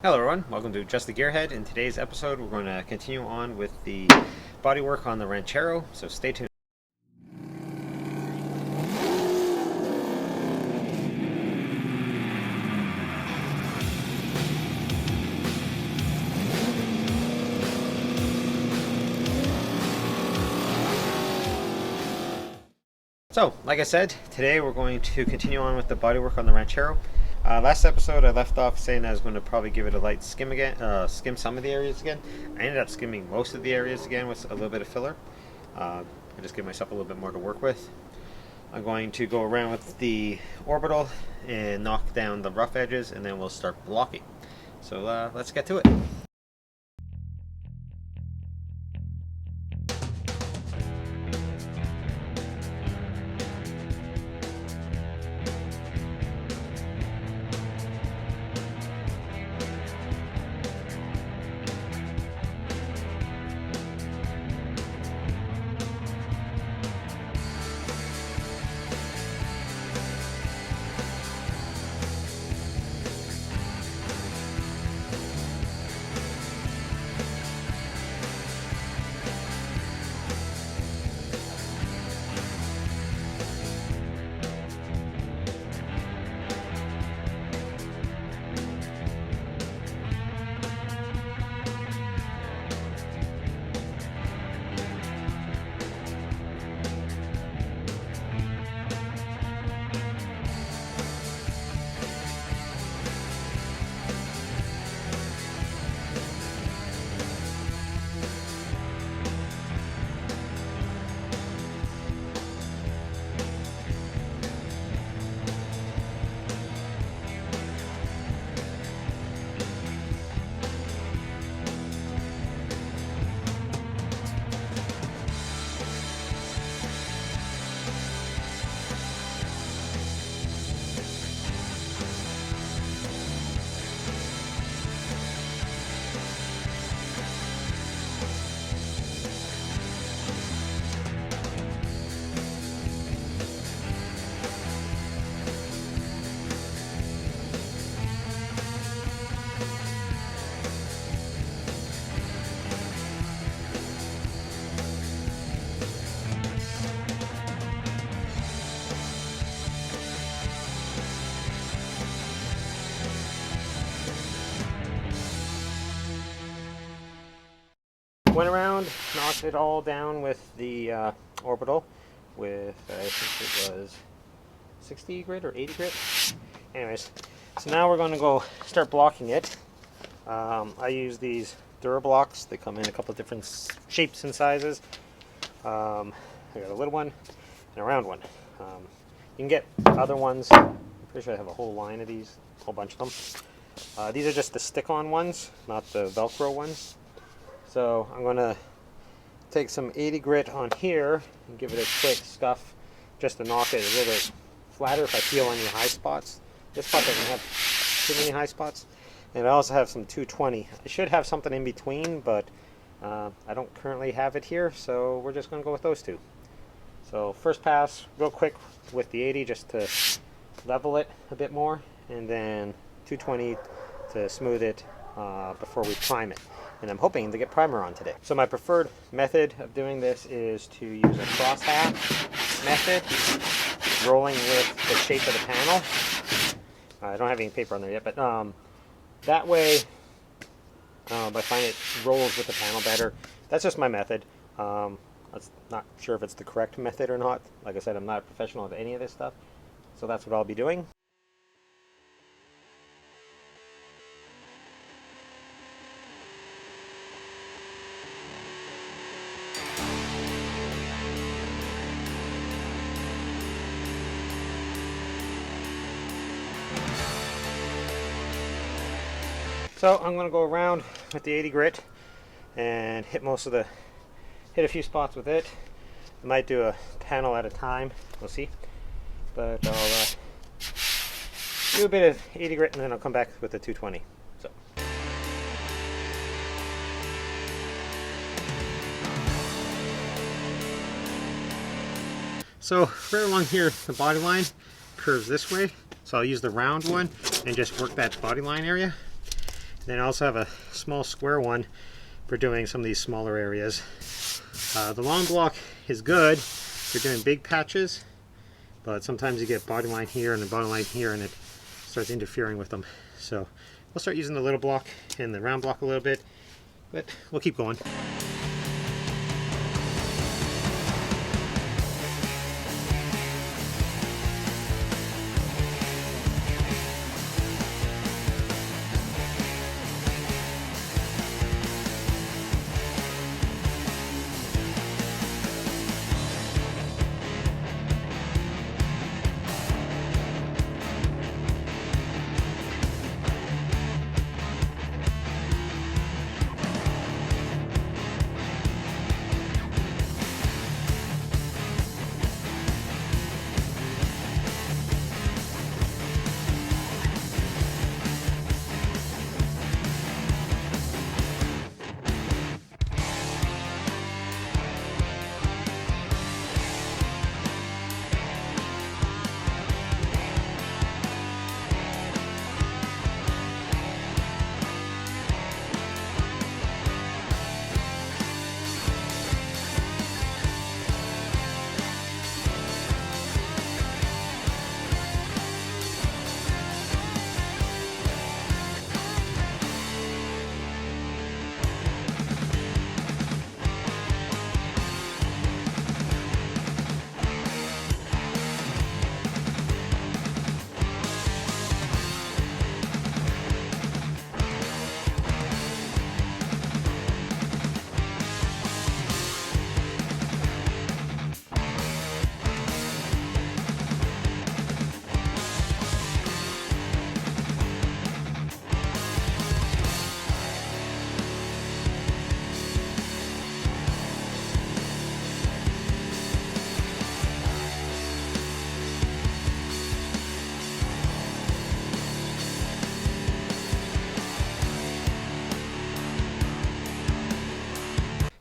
Hello everyone, welcome to Just a Gearhead. In today's episode we're going to continue on with the bodywork on the Ranchero, so stay tuned. So, like I said, today we're going to continue on with the bodywork on the Ranchero. Last episode I left off saying I was going to probably give it a light skim again, skim some of the areas again. I ended up skimming most of the areas again with a little bit of filler. I just give myself a little bit more to work with. I'm going to go around with the orbital and knock down the rough edges, and then we'll start blocking. So let's get to it. Went around, knocked it all down with the orbital with, I think it was 60 grit or 80 grit. Anyways, so now we're going to go start blocking it. I use these Durablocks. They come in a couple of different shapes and sizes. I got a little one and a round one. You can get other ones. I'm pretty sure I have a whole line of these, a whole bunch of them. These are just the stick-on ones, not the Velcro ones. So I'm going to take some 80 grit on here and give it a quick scuff just to knock it a little bit flatter if I feel any high spots. This spot doesn't have too many high spots. And I also have some 220. I should have something in between, but I don't currently have it here, so we're just going to go with those two. So first pass, real quick with the 80 just to level it a bit more, and then 220 to smooth it before we prime it. And I'm hoping to get primer on today. So my preferred method of doing this is to use a cross half method, rolling with the shape of the panel. I don't have any paper on there yet, but that way I find it rolls with the panel better. That's just my method. I'm not sure if it's the correct method or not. Like I said, I'm not a professional of any of this stuff, so that's what I'll be doing. So I'm going to go around with the 80 grit and hit a few spots with it. I might do a panel at a time, we'll see. But I'll do a bit of 80 grit and then I'll come back with the 220. So right along here, the body line curves this way. So I'll use the round one and just work that body line area. then I also have a small square one for doing some of these smaller areas. The long block is good for doing big patches, but sometimes you get body line here and the body line here and it starts interfering with them. So we'll start using the little block and the round block a little bit, but we'll keep going.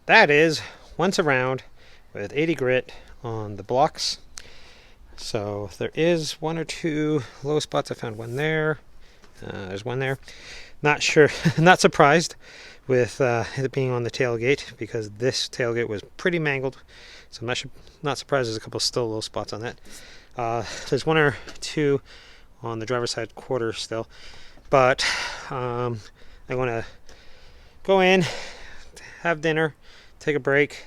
That is once around with 80 grit on the blocks. So there is one or two low spots. I found one there. There's one there. Not sure, not surprised with it being on the tailgate, because this tailgate was pretty mangled. So I'm not surprised there's a couple still low spots on that. There's one or two on the driver's side quarter still. But I want to go in, have dinner, take a break.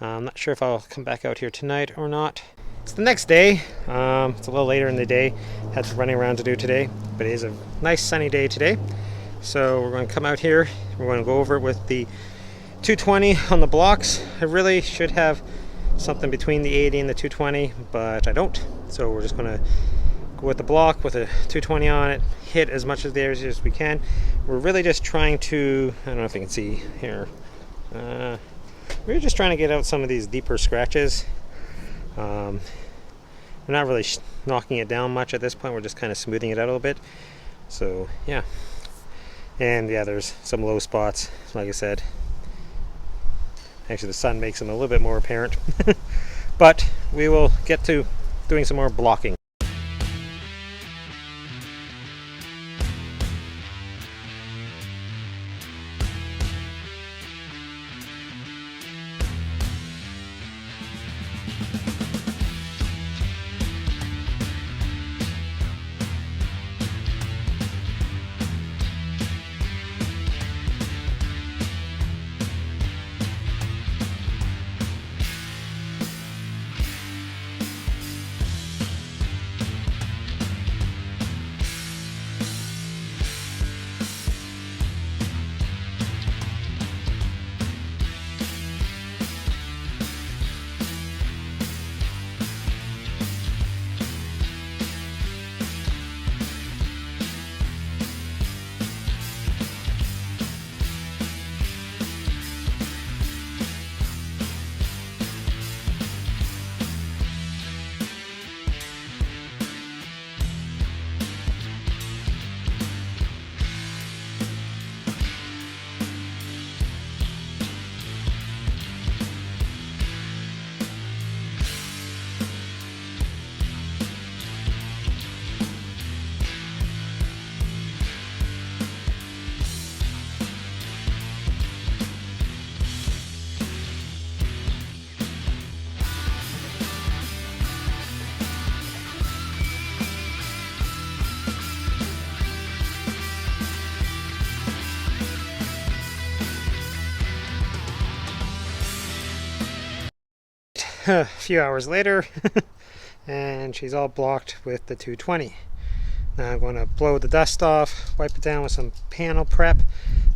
I'm not sure if I'll come back out here tonight or not. It's the next day. It's a little later in the day. Had some running around to do today, but it is a nice sunny day today. So we're going to come out here. We're going to go over it with the 220 on the blocks. I really should have something between the 80 and the 220, but I don't. So we're just going to go with the block with a 220 on it, hit as much of the areas as we can. We're really just trying to, I don't know if you can see here, we're just trying to get out some of these deeper scratches. We're not really knocking it down much at this point. We're just kind of smoothing it out a little bit. So yeah, and yeah, there's some low spots, like I said. Actually, the sun makes them a little bit more apparent. But we will get to doing some more blocking. a few hours later and she's all blocked with the 220. Now I'm going to blow the dust off, wipe it down with some panel prep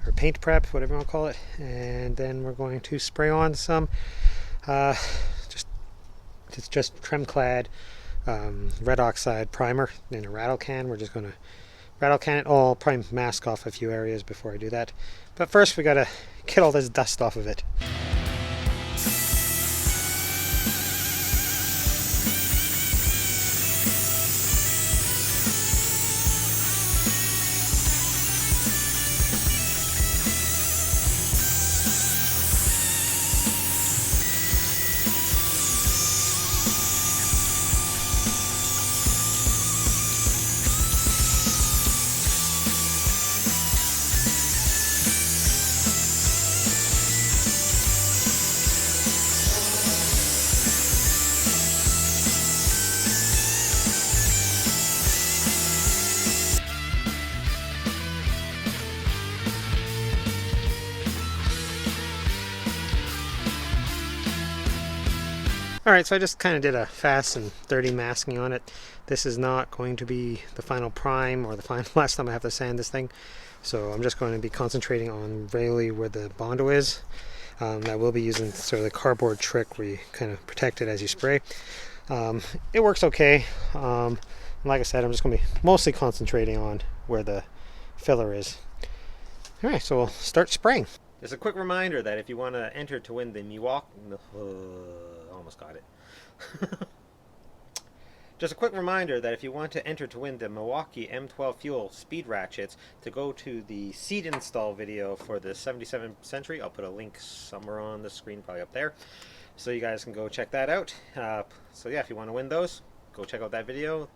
or paint prep, whatever you want to call it, and then we're going to spray on some just trim clad red oxide primer in a rattle can. We're just going to rattle can it all, probably mask off a few areas before I do that. But first we got to get all this dust off of it. Alright, so I just kind of did a fast and dirty masking on it. This is not going to be the final prime or the final last time I have to sand this thing. So I'm just going to be concentrating on really where the Bondo is. I will be using sort of the cardboard trick where you kind of protect it as you spray. It works okay. Like I said, I'm just going to be mostly concentrating on where the filler is. Alright, so we'll start spraying. Just a quick reminder that if you want to enter to win the Milwaukee... almost got it. Just a quick reminder that if you want to enter to win the Milwaukee M12 Fuel Speed Ratchets, to go to the seat install video for the 77th Century. I'll put a link somewhere on the screen, probably up there, so you guys can go check that out. So yeah, if you want to win those, go check out that video.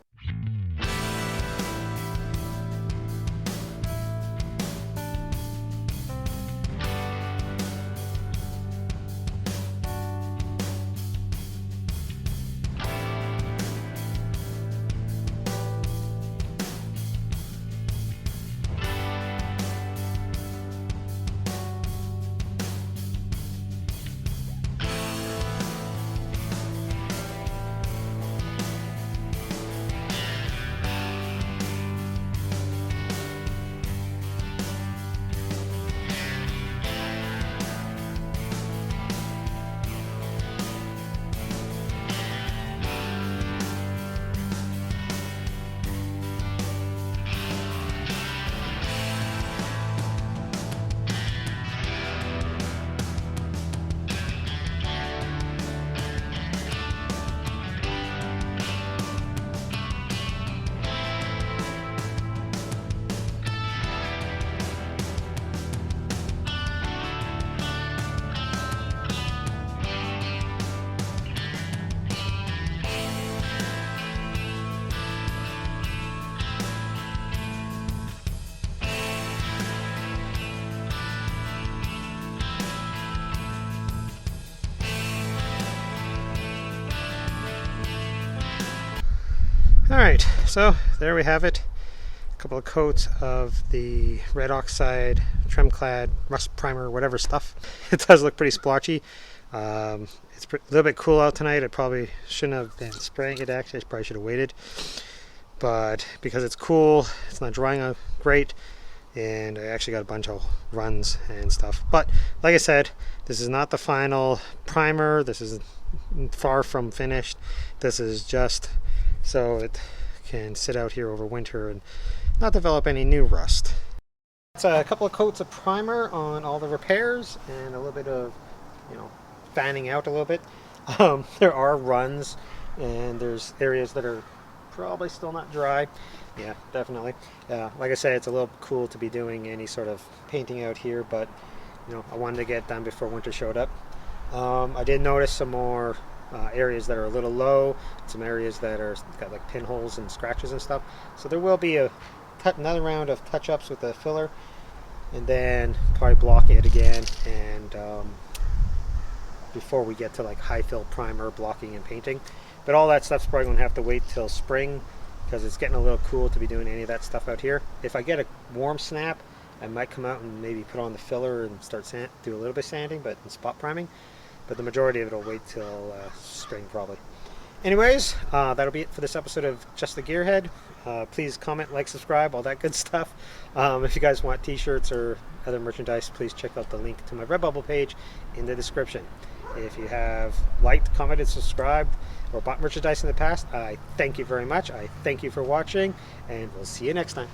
Alright, so there we have it. A couple of coats of the red oxide, trim clad, rust primer, whatever stuff. It does look pretty splotchy. It's a little bit cool out tonight. I probably shouldn't have been spraying it actually. I probably should have waited. But because it's cool, it's not drying out great. And I actually got a bunch of runs and stuff. But like I said, this is not the final primer. This is far from finished. This is just so it can sit out here over winter and not develop any new rust. It's a couple of coats of primer on all the repairs and a little bit of, fanning out a little bit. There are runs and there's areas that are probably still not dry. Yeah, definitely. Like I said, it's a little cool to be doing any sort of painting out here, but I wanted to get done before winter showed up. I did notice some more areas that are a little low, some areas that are got like pinholes and scratches and stuff. So there will be another round of touch-ups with the filler, and then probably blocking it again, and before we get to like high fill primer, blocking and painting. But all that stuff's probably going to have to wait till spring because it's getting a little cool to be doing any of that stuff out here. If I get a warm snap, I might come out and maybe put on the filler and start do a little bit of sanding, but in spot priming. but the majority of it will wait till spring probably. Anyways, that'll be it for this episode of Just the Gearhead. Please comment, like, subscribe, all that good stuff. If you guys want t-shirts or other merchandise, please check out the link to my Redbubble page in the description. If you have liked, commented, subscribed, or bought merchandise in the past, I thank you very much. I thank you for watching, and we'll see you next time.